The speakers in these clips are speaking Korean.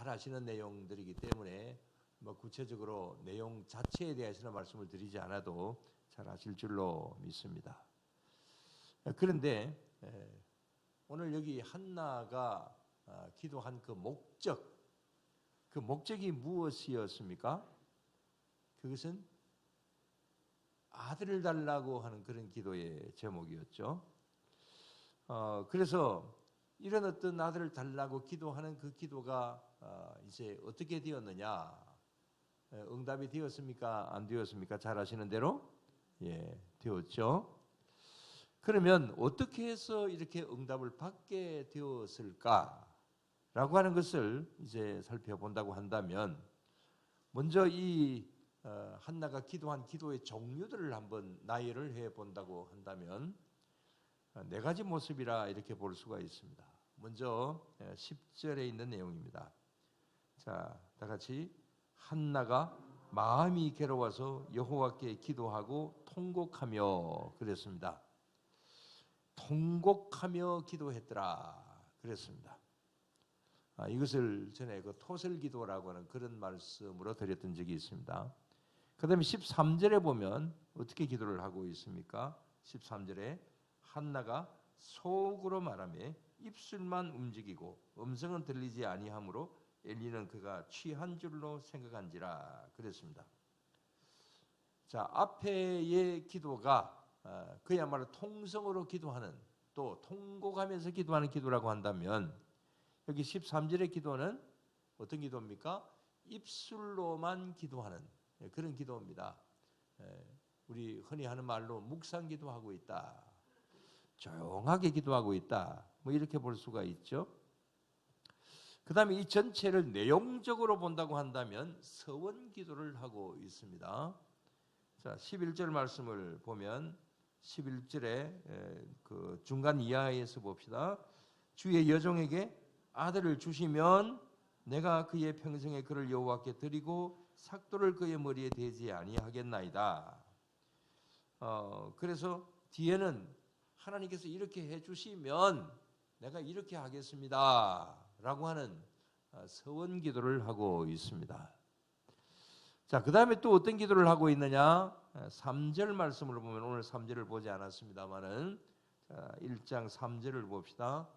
잘 아시는 내용들이기 때문에 뭐 구체적으로 내용 자체에 대해서는 말씀을 드리지 않아도 잘 아실 줄로 믿습니다. 그런데 오늘 여기 한나가 기도한 그 목적이 무엇이었습니까? 그것은 아들을 달라고 하는 그런 기도의 제목이었죠. 그래서 이런 어떤 아들을 달라고 기도하는 그 기도가 이제 어떻게 되었느냐? 응답이 되었습니까? 안 되었습니까? 잘 아시는 대로 되었죠. 그러면 어떻게 해서 이렇게 응답을 받게 되었을까라고 하는 것을 이제 살펴본다고 한다면, 먼저 이 한나가 기도한 기도의 종류들을 한번 나열을 해 본다고 한다면 네 가지 모습이라 이렇게 볼 수가 있습니다. 먼저 10절에 있는 내용입니다. 자, 다 같이 한나가 마음이 괴로워서 여호와께 기도하고 통곡하며 그랬습니다. 통곡하며 기도했더라 그랬습니다. 이것을 전에 그 토설기도라고 하는 그런 말씀으로 드렸던 적이 있습니다. 그 다음에 13절에 보면 어떻게 기도를 하고 있습니까? 13절에 한나가 속으로 말하며 입술만 움직이고 음성은 들리지 아니하므로 엘리는 그가 취한 줄로 생각한지라 그랬습니다. 자, 앞에의 기도가 그야말로 통성으로 기도하는, 또 통곡하면서 기도하는 기도라고 한다면, 여기 13절의 기도는 어떤 기도입니까? 입술로만 기도하는 그런 기도입니다. 우리 흔히 하는 말로 묵상 기도하고 있다, 조용하게 기도하고 있다, 뭐 이렇게 볼 수가 있죠. 그 다음에 이 전체를 내용적으로 본다고 한다면 서원 기도를 하고 있습니다. 자, 11절 말씀을 보면 11절에 그 중간 이하에서 봅시다. 주의 여종에게 아들을 주시면 내가 그의 평생에 그를 여호와께 드리고 삭도를 그의 머리에 대지 아니하겠나이다. 그래서 뒤에는 하나님께서 이렇게 해주시면 내가 이렇게 하겠습니다 라고 하는 서원 기도를 하고 있습니다. 자, 그 다음에 또 어떤 기도를 하고 있느냐? 3절 말씀을 보면, 오늘 3절을 보지 않았습니다만은 1장 3절을 봅시다.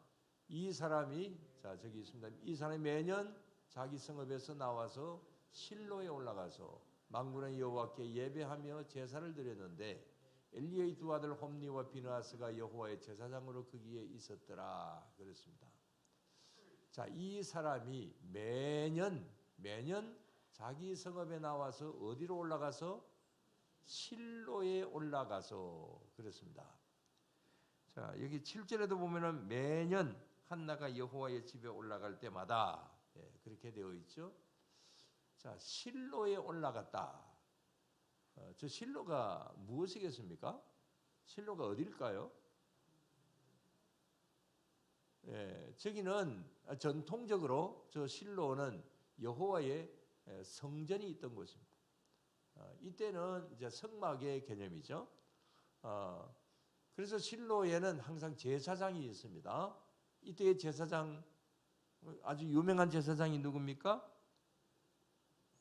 이 사람이, 자, 저기 있습니다. 이 사람이 매년 자기 성읍에서 나와서 실로에 올라가서 만군의 여호와께 예배하며 제사를 드렸는데 엘리의 두 아들 홈니와 비느하스가 여호와의 제사장으로 거기에 있었더라 그랬습니다. 자, 이 사람이 매년 자기 성읍에 나와서 어디로 올라가서? 실로에 올라가서 그랬습니다. 자, 여기 7절에도 보면은 매년 한나가 여호와의 집에 올라갈 때마다 그렇게 되어 있죠. 자, 실로에 올라갔다. 저 실로가 무엇이겠습니까? 실로가 어딜까요? 저기는 전통적으로 저 실로는 여호와의 성전이 있던 곳입니다. 이때는 이제 성막의 개념이죠. 그래서 실로에는 항상 제사장이 있습니다. 이때의 제사장, 아주 유명한 제사장이 누굽니까?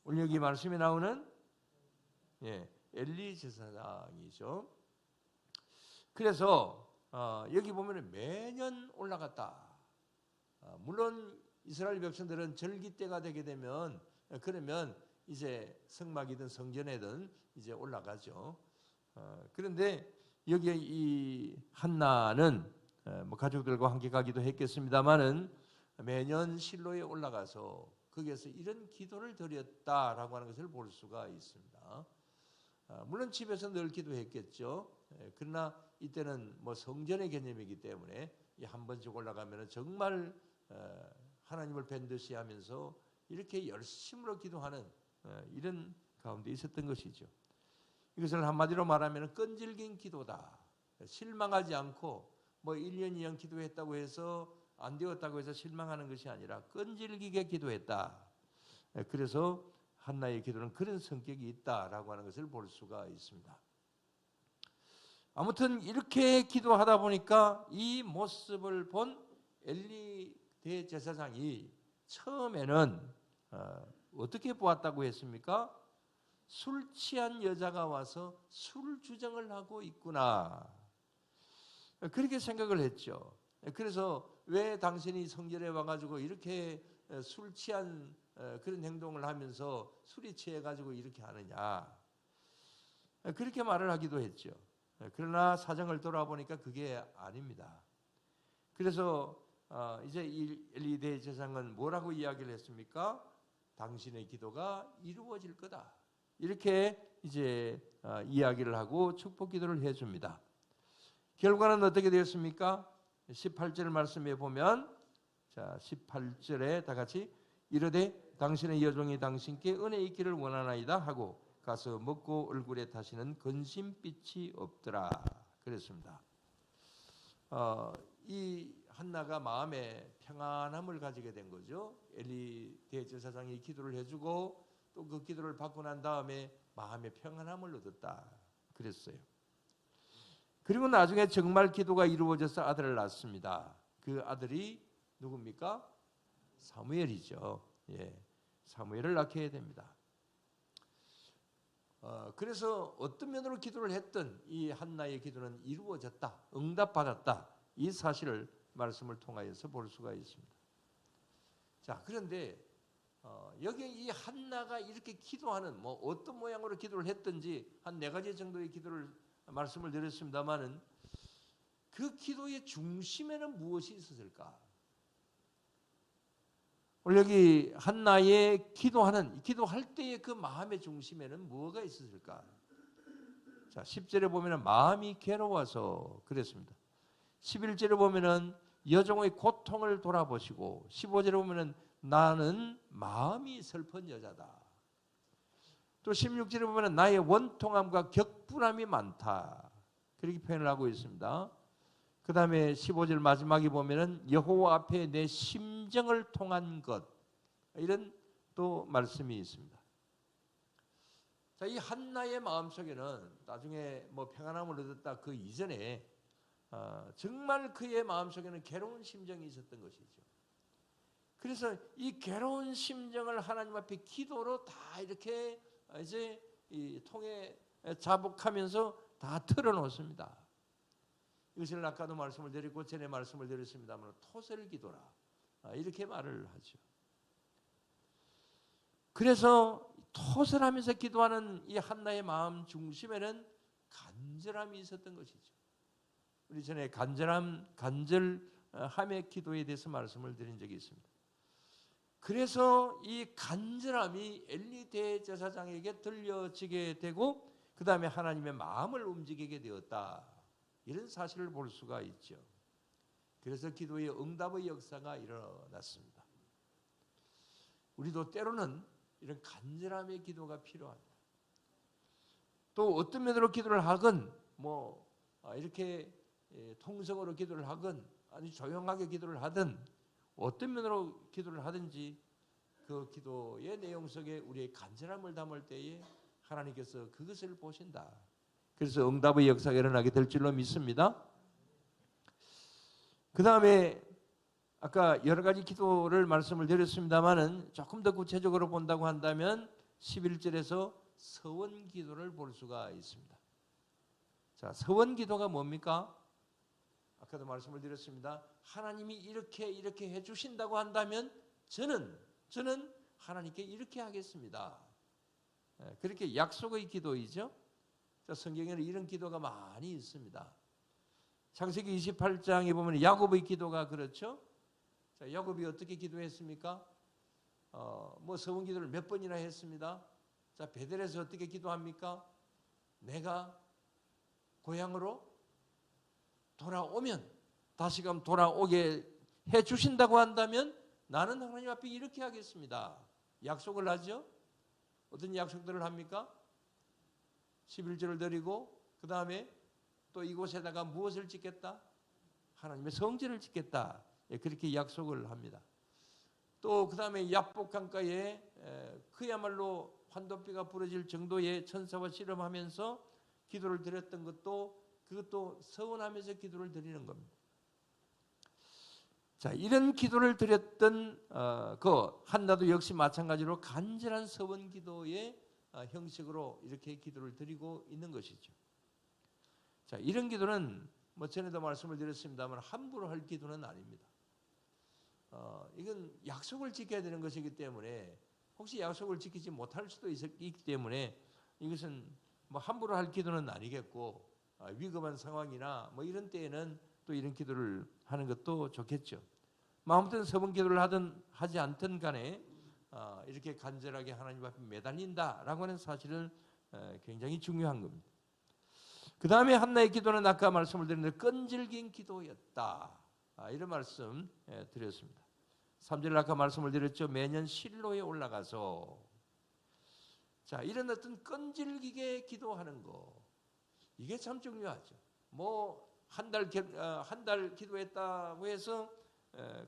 오늘 여기 말씀에 나오는 엘리 제사장이죠. 그래서 여기 보면 매년 올라갔다. 물론 이스라엘 백성들은 절기 때가 되게 되면 그러면 이제 성막이든 성전에든 이제 올라가죠. 그런데 여기 이 한나는 뭐 가족들과 함께 가기도 했겠습니다만은 매년 실로에 올라가서 거기에서 이런 기도를 드렸다라고 하는 것을 볼 수가 있습니다. 물론 집에서 늘 기도했겠죠. 그러나 이때는 뭐 성전의 개념이기 때문에 한 번씩 올라가면 정말 하나님을 뵌 듯이 하면서 이렇게 열심으로 기도하는 이런 가운데 있었던 것이죠. 이것을 한마디로 말하면 끈질긴 기도다. 실망하지 않고 뭐 1년 2년 기도했다고 해서 안 되었다고 해서 실망하는 것이 아니라 끈질기게 기도했다. 그래서 한나의 기도는 그런 성격이 있다라고 하는 것을 볼 수가 있습니다. 아무튼 이렇게 기도하다 보니까 이 모습을 본 엘리 대제사장이 처음에는 어떻게 보았다고 했습니까? 술 취한 여자가 와서 술 주정을 하고 있구나. 그렇게 생각을 했죠. 그래서 왜 당신이 성전에 와가지고 이렇게 술 취한 그런 행동을 하면서 술이 취해가지고 이렇게 하느냐. 그렇게 말을 하기도 했죠. 그러나 사정을 돌아보니까 그게 아닙니다. 그래서 이제 엘리 대제사장은 뭐라고 이야기를 했습니까? 당신의 기도가 이루어질 거다. 이렇게 이제 이야기를 하고 축복 기도를 해줍니다. 결과는 어떻게 되었습니까? 18절 말씀에 보면, 자 18절에 다 같이 이르되 당신의 여종이 당신께 은혜 있기를 원하나이다 하고 가서 먹고 얼굴에 다시는 근심빛이 없더라. 그랬습니다. 이 한나가 마음에 평안함을 가지게 된 거죠. 엘리 대제사장이 기도를 해주고 또 그 기도를 받고 난 다음에 마음에 평안함을 얻었다. 그랬어요. 그리고 나중에 정말 기도가 이루어져서 아들을 낳습니다. 그 아들이 누굽니까? 사무엘이죠. 예, 사무엘을 낳게 됩니다. 그래서 어떤 면으로 기도를 했든 이 한나의 기도는 이루어졌다, 응답받았다. 이 사실을 말씀을 통하여서 볼 수가 있습니다. 자, 그런데 여기 이 한나가 이렇게 기도하는 뭐 어떤 모양으로 기도를 했든지 한 4가지 정도의 기도를 말씀을 드렸습니다만은 그 기도의 중심에는 무엇이 있었을까? 오늘 여기 한나의 기도할 때의 그 마음의 중심에는 뭐가 있었을까? 자, 10절에 보면은 마음이 괴로워서 그랬습니다. 11절에 보면은 여종의 고통을 돌아보시고 15절에 보면은 나는 마음이 슬픈 여자다. 또 16절에 보면은 나의 원통함과 격분함이 많다. 그렇게 표현을 하고 있습니다. 그 다음에 15절 마지막에 보면은 여호와 앞에 내 심정을 통한 것, 이런 또 말씀이 있습니다. 자, 이 한나의 마음속에는 나중에 뭐 평안함을 얻었다 그 이전에 정말 그의 마음속에는 괴로운 심정이 있었던 것이죠. 그래서 이 괴로운 심정을 하나님 앞에 기도로 다 이렇게 이제 통해 자복하면서 다 털어놓습니다. 이것을 아까도 말씀을 드렸고 전에 말씀을 드렸습니다만 토설기도라 이렇게 말을 하죠. 그래서 토설하면서 기도하는 이 한나의 마음 중심에는 간절함이 있었던 것이죠. 우리 전에 간절함의 기도에 대해서 말씀을 드린 적이 있습니다. 그래서 이 간절함이 엘리 대제사장에게 들려지게 되고 그 다음에 하나님의 마음을 움직이게 되었다. 이런 사실을 볼 수가 있죠. 그래서 기도의 응답의 역사가 일어났습니다. 우리도 때로는 이런 간절함의 기도가 필요합니다. 또 어떤 면으로 기도를 하건 뭐 이렇게 통성으로 기도를 하건 아주 조용하게 기도를 하든 어떤 면으로 기도를 하든지 그 기도의 내용 속에 우리의 간절함을 담을 때에 하나님께서 그것을 보신다. 그래서 응답의 역사가 일어나게 될 줄로 믿습니다. 그 다음에 아까 여러 가지 기도를 말씀을 드렸습니다만은 조금 더 구체적으로 본다고 한다면 11절에서 서원 기도를 볼 수가 있습니다. 자, 서원 기도가 뭡니까? 아까도 말씀을 드렸습니다. 하나님이 이렇게 해주신다고 한다면 저는 하나님께 이렇게 하겠습니다. 그렇게 약속의 기도이죠. 자, 성경에는 이런 기도가 많이 있습니다. 창세기 28장에 보면 야곱의 기도가 그렇죠. 자, 야곱이 어떻게 기도했습니까? 뭐 서원 기도를 몇 번이나 했습니다. 자, 베델에서 어떻게 기도합니까? 내가 고향으로 돌아오면 다시금 돌아오게 해 주신다고 한다면 나는 하나님 앞에 이렇게 하겠습니다. 약속을 하죠. 어떤 약속들을 합니까? 11절을 드리고 그 다음에 또 이곳에다가 무엇을 짓겠다? 하나님의 성전을 짓겠다. 그렇게 약속을 합니다. 또 그 다음에 야복 강가에 그야말로 환도비가 부러질 정도의 천사와 씨름하면서 기도를 드렸던 것도 그것도 서원하면서 기도를 드리는 겁니다. 자, 이런 기도를 드렸던 그 한나도 역시 마찬가지로 간절한 서원 기도의 형식으로 이렇게 기도를 드리고 있는 것이죠. 자, 이런 기도는 뭐 전에도 말씀을 드렸습니다만 함부로 할 기도는 아닙니다. 이건 약속을 지켜야 되는 것이기 때문에 혹시 약속을 지키지 못할 수도 있기 때문에 이것은 뭐 함부로 할 기도는 아니겠고 위급한 상황이나 뭐 이런 때에는 또 이런 기도를 하는 것도 좋겠죠. 아무튼 서번 기도를 하든 하지 않든 간에 이렇게 간절하게 하나님 앞에 매달린다라고 하는 사실은 굉장히 중요한 겁니다. 그 다음에 한나의 기도는 아까 말씀을 드렸는데 끈질긴 기도였다. 이런 말씀 드렸습니다. 3절 아까 말씀을 드렸죠. 매년 실로에 올라가서 자, 이런 어떤 끈질기게 기도하는 거 이게 참 중요하죠. 뭐 한 달 기도했다고 해서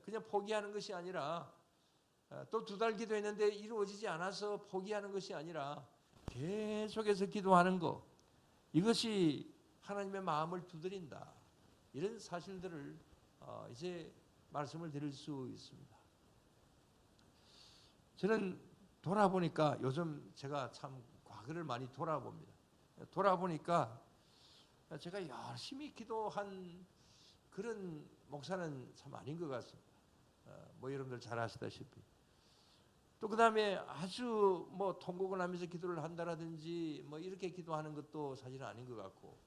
그냥 포기하는 것이 아니라 또 2달 기도했는데 이루어지지 않아서 포기하는 것이 아니라 계속해서 기도하는 것 이것이 하나님의 마음을 두드린다. 이런 사실들을 이제 말씀을 드릴 수 있습니다. 저는 돌아보니까 요즘 제가 참 과거를 많이 돌아봅니다. 돌아보니까 제가 열심히 기도한 그런 목사는 참 아닌 것 같습니다. 뭐 여러분들 잘 아시다시피 또 그 다음에 아주 뭐 통곡을 하면서 기도를 한다라든지 뭐 이렇게 기도하는 것도 사실은 아닌 것 같고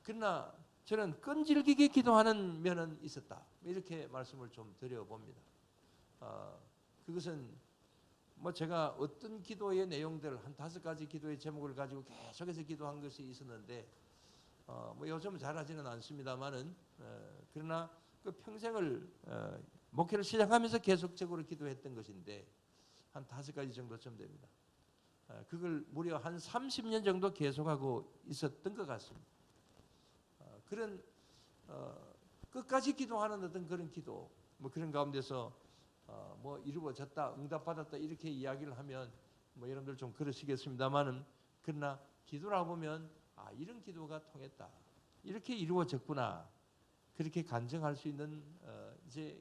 그러나 저는 끈질기게 기도하는 면은 있었다. 이렇게 말씀을 좀 드려봅니다. 그것은 뭐 제가 어떤 기도의 내용들 한 5가지 기도의 제목을 가지고 계속해서 기도한 것이 있었는데 뭐 요즘 잘하지는 않습니다만은 그러나 그 평생을 목회를 시작하면서 계속적으로 기도했던 것인데 한 5가지 정도쯤 됩니다. 그걸 무려 한 30년 정도 계속하고 있었던 것 같습니다. 그런 끝까지 기도하는 어떤 그런 기도 뭐 그런 가운데서 뭐 이루어졌다 응답받았다 이렇게 이야기를 하면 뭐 여러분들 좀 그러시겠습니다만은 그러나 기도를 보면 이런 기도가 통했다 이렇게 이루어졌구나 그렇게 간증할 수 있는 이제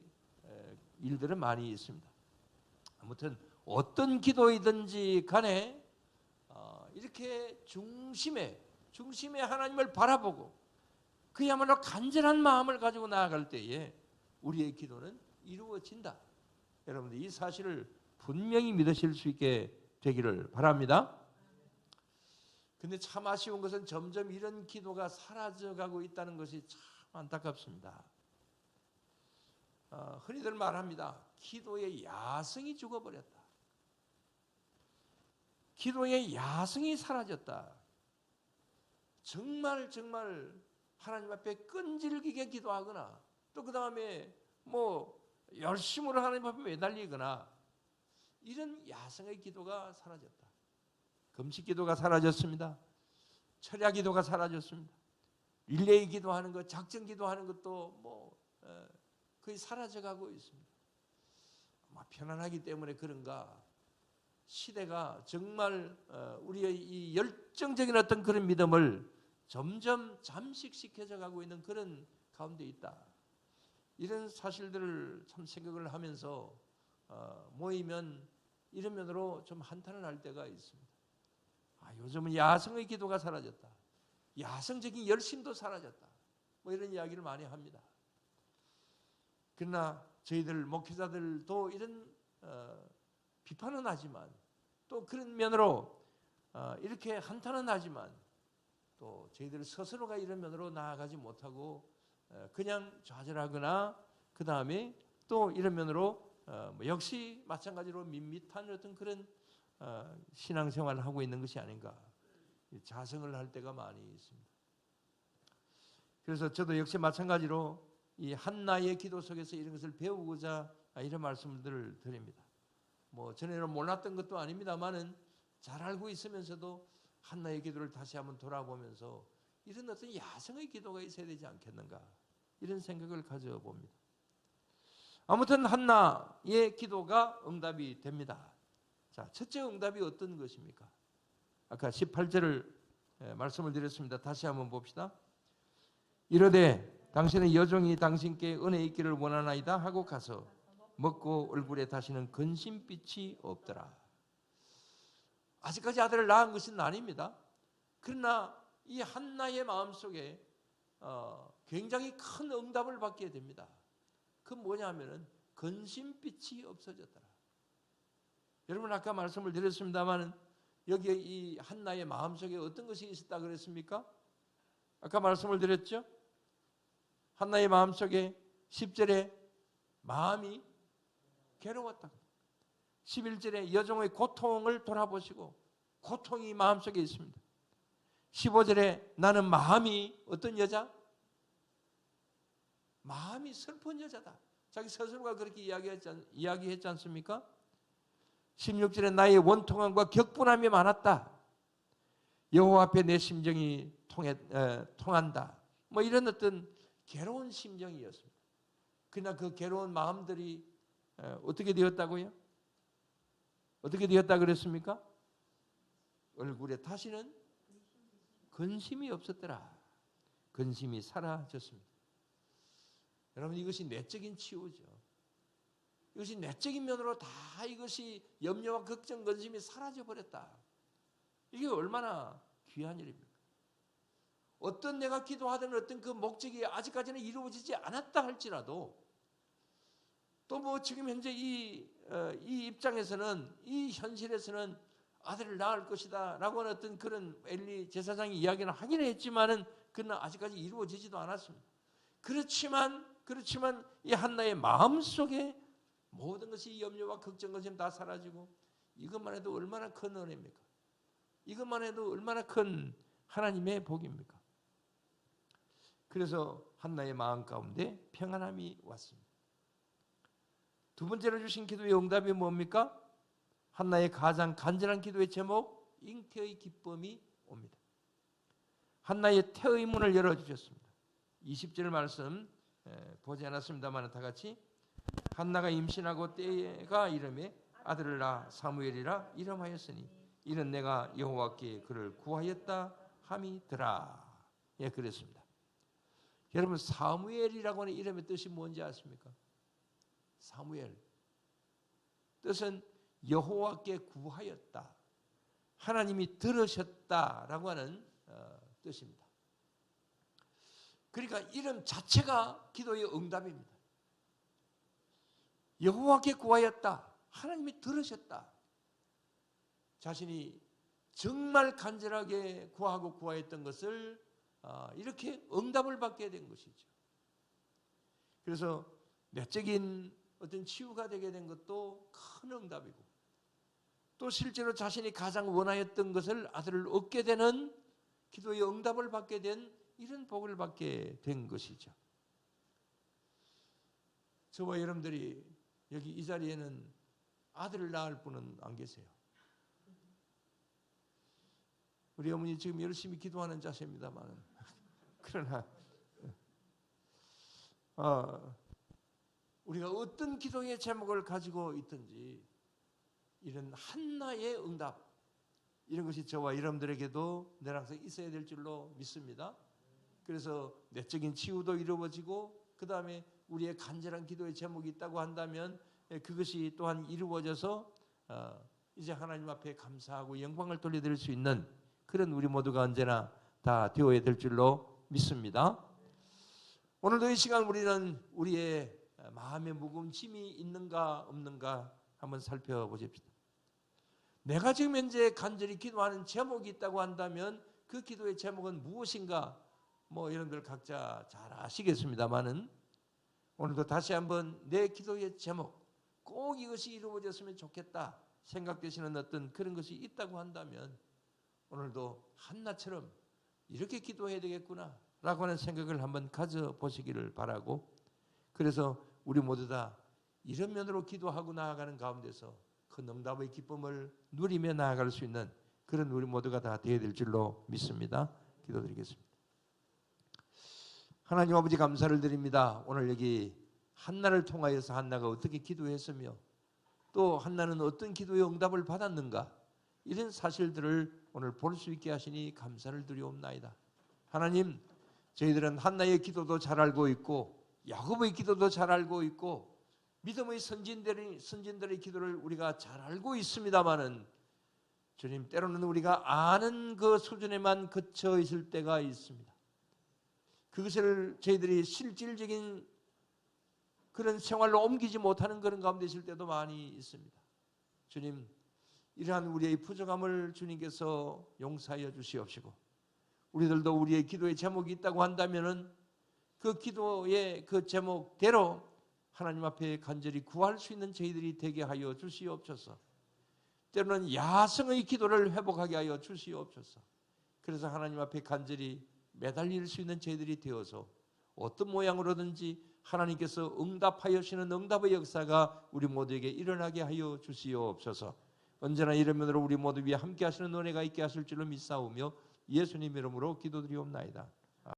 일들은 많이 있습니다. 아무튼 어떤 기도이든지 간에 이렇게 중심에 하나님을 바라보고 그야말로 간절한 마음을 가지고 나아갈 때에 우리의 기도는 이루어진다. 여러분들 이 사실을 분명히 믿으실 수 있게 되기를 바랍니다. 근데 참 아쉬운 것은 점점 이런 기도가 사라져가고 있다는 것이 참 안타깝습니다. 흔히들 말합니다. 기도의 야성이 죽어버렸다. 기도의 야성이 사라졌다. 정말 하나님 앞에 끈질기게 기도하거나 또 그 다음에 뭐 열심으로 하나님 앞에 매달리거나 이런 야성의 기도가 사라졌다. 금식 기도가 사라졌습니다. 철야 기도가 사라졌습니다. 릴레이 기도하는 것, 작전 기도하는 것도 뭐 거의 사라져가고 있습니다. 아마 편안하기 때문에 그런가 시대가 정말 우리의 이 열정적인 어떤 그런 믿음을 점점 잠식시켜져 가고 있는 그런 가운데 있다. 이런 사실들을 참 생각을 하면서 모이면 이런 면으로 좀 한탄을 할 때가 있습니다. 요즘은 야성의 기도가 사라졌다. 야성적인 열심도 사라졌다. 뭐 이런 이야기를 많이 합니다. 그러나 저희들 목회자들도 이런 비판은 하지만 또 그런 면으로 이렇게 한탄은 하지만 또 저희들 스스로가 이런 면으로 나아가지 못하고 그냥 좌절하거나 그 다음에 또 이런 면으로 역시 마찬가지로 밋밋한 어떤 그런 신앙생활을 하고 있는 것이 아닌가 자성을 할 때가 많이 있습니다. 그래서 저도 역시 마찬가지로 이 한나의 기도 속에서 이런 것을 배우고자 이런 말씀들을 드립니다. 뭐 전에는 몰랐던 것도 아닙니다만은 잘 알고 있으면서도 한나의 기도를 다시 한번 돌아보면서 이런 어떤 야성의 기도가 있어야 되지 않겠는가 이런 생각을 가져봅니다. 아무튼 한나의 기도가 응답이 됩니다. 자, 첫째 응답이 어떤 것입니까? 아까 18절을 말씀을 드렸습니다. 다시 한번 봅시다. 이르되 당신의 여종이 당신께 은혜 있기를 원하나이다 하고 가서 먹고 얼굴에 다시는 근심빛이 없더라. 아직까지 아들을 낳은 것은 아닙니다. 그러나 이 한나의 마음속에 굉장히 큰 응답을 받게 됩니다. 그 뭐냐면은 근심빛이 없어졌더라. 여러분 아까 말씀을 드렸습니다만 여기에 이 한나의 마음속에 어떤 것이 있었다 그랬습니까? 아까 말씀을 드렸죠? 한나의 마음속에 10절에 마음이 괴로웠다. 11절에 여종의 고통을 돌아보시고 고통이 마음속에 있습니다. 15절에 나는 마음이 어떤 여자? 마음이 슬픈 여자다. 자기 스스로가 그렇게 이야기했지 않습니까? 16절에 나의 원통함과 격분함이 많았다. 여호와 앞에 내 심정이 통한다. 뭐 이런 어떤 괴로운 심정이었습니다. 그러나 그 괴로운 마음들이 어떻게 되었다고요? 어떻게 되었다 그랬습니까? 얼굴에 다시는 근심이 없었더라. 근심이 사라졌습니다. 여러분 이것이 내적인 치유죠. 이것이 내적인 면으로 다 이것이 염려와 걱정, 근심이 사라져버렸다. 이게 얼마나 귀한 일입니까? 어떤 내가 기도하던 어떤 그 목적이 아직까지는 이루어지지 않았다 할지라도 또 뭐 지금 현재 이 입장에서는 이 현실에서는 아들을 낳을 것이다 라고 하는 어떤 그런 엘리 제사장이 이야기는 하긴 했지만은 그는 아직까지 이루어지지도 않았습니다. 그렇지만 이 한나의 마음속에 모든 것이 염려와 걱정, 근심 다 사라지고 이것만 해도 얼마나 큰 은혜입니까? 이것만 해도 얼마나 큰 하나님의 복입니까? 그래서 한나의 마음 가운데 평안함이 왔습니다. 두 번째로 주신 기도의 응답이 뭡니까? 한나의 가장 간절한 기도의 제목, 잉태의 기쁨이 옵니다. 한나의 태의 문을 열어주셨습니다. 20절 말씀 보지 않았습니다만 다 같이 한나가 임신하고 때가 이름에 아들을 낳아 사무엘이라 이름하였으니 이는 내가 여호와께 그를 구하였다 함이더라. 예, 그랬습니다. 여러분 사무엘이라고 하는 이름의 뜻이 뭔지 아십니까? 사무엘 뜻은 여호와께 구하였다. 하나님이 들으셨다라고 하는 뜻입니다. 그러니까 이름 자체가 기도의 응답입니다. 여호와께 구하였다. 하나님이 들으셨다. 자신이 정말 간절하게 구하고 구하였던 것을 이렇게 응답을 받게 된 것이죠. 그래서 내적인 어떤 치유가 되게 된 것도 큰 응답이고 또 실제로 자신이 가장 원하였던 것을 아들을 얻게 되는 기도의 응답을 받게 된 이런 복을 받게 된 것이죠. 저와 여러분들이 여기 이 자리에는 아들을 낳을 분은 안 계세요. 우리 어머니 지금 열심히 기도하는 자세입니다만 그러나 우리가 어떤 기도의 제목을 가지고 있든지 이런 한나의 응답 이런 것이 저와 여러분들에게도 늘 항상 있어야 될 줄로 믿습니다. 그래서 내적인 치유도 이루어지고 그 다음에 우리의 간절한 기도의 제목이 있다고 한다면 그것이 또한 이루어져서 이제 하나님 앞에 감사하고 영광을 돌려드릴 수 있는 그런 우리 모두가 언제나 다 되어야 될 줄로 믿습니다. 오늘도 이 시간 우리는 우리의 마음에 무거운 짐이 있는가 없는가 한번 살펴보십시다. 내가 지금 현재 간절히 기도하는 제목이 있다고 한다면 그 기도의 제목은 무엇인가 뭐 여러분들 각자 잘 아시겠습니다만은 오늘도 다시 한번 내 기도의 제목 꼭 이것이 이루어졌으면 좋겠다 생각되시는 어떤 그런 것이 있다고 한다면 오늘도 한나처럼 이렇게 기도해야 되겠구나 라고 하는 생각을 한번 가져보시기를 바라고 그래서 우리 모두 다 이런 면으로 기도하고 나아가는 가운데서 큰 응답의 기쁨을 누리며 나아갈 수 있는 그런 우리 모두가 다 되어야 될 줄로 믿습니다. 기도드리겠습니다. 하나님 아버지 감사를 드립니다. 오늘 여기 한나를 통하여서 한나가 어떻게 기도했으며 또 한나는 어떤 기도의 응답을 받았는가 이런 사실들을 오늘 볼 수 있게 하시니 감사를 드리옵나이다. 하나님 저희들은 한나의 기도도 잘 알고 있고 야곱의 기도도 잘 알고 있고 믿음의 선진들의 기도를 우리가 잘 알고 있습니다마는 주님, 때로는 우리가 아는 그 수준에만 그쳐 있을 때가 있습니다. 그것을 저희들이 실질적인 그런 생활로 옮기지 못하는 그런 가운데 있을 때도 많이 있습니다. 주님, 이러한 우리의 부족함을 주님께서 용서하여 주시옵시고, 우리들도 우리의 기도의 제목이 있다고 한다면은 그 기도의 그 제목대로 하나님 앞에 간절히 구할 수 있는 저희들이 되게 하여 주시옵소서. 때로는 야성의 기도를 회복하게 하여 주시옵소서. 그래서 하나님 앞에 간절히 매달릴 수 있는 저희들이 되어서 어떤 모양으로든지 하나님께서 응답하여 주시는 응답의 역사가 우리 모두에게 일어나게 하여 주시옵소서. 언제나 이러면으로 우리 모두 위에 함께 하시는 은혜가 있게 하실 줄로 믿사오며 예수님 이름으로 기도드리옵나이다.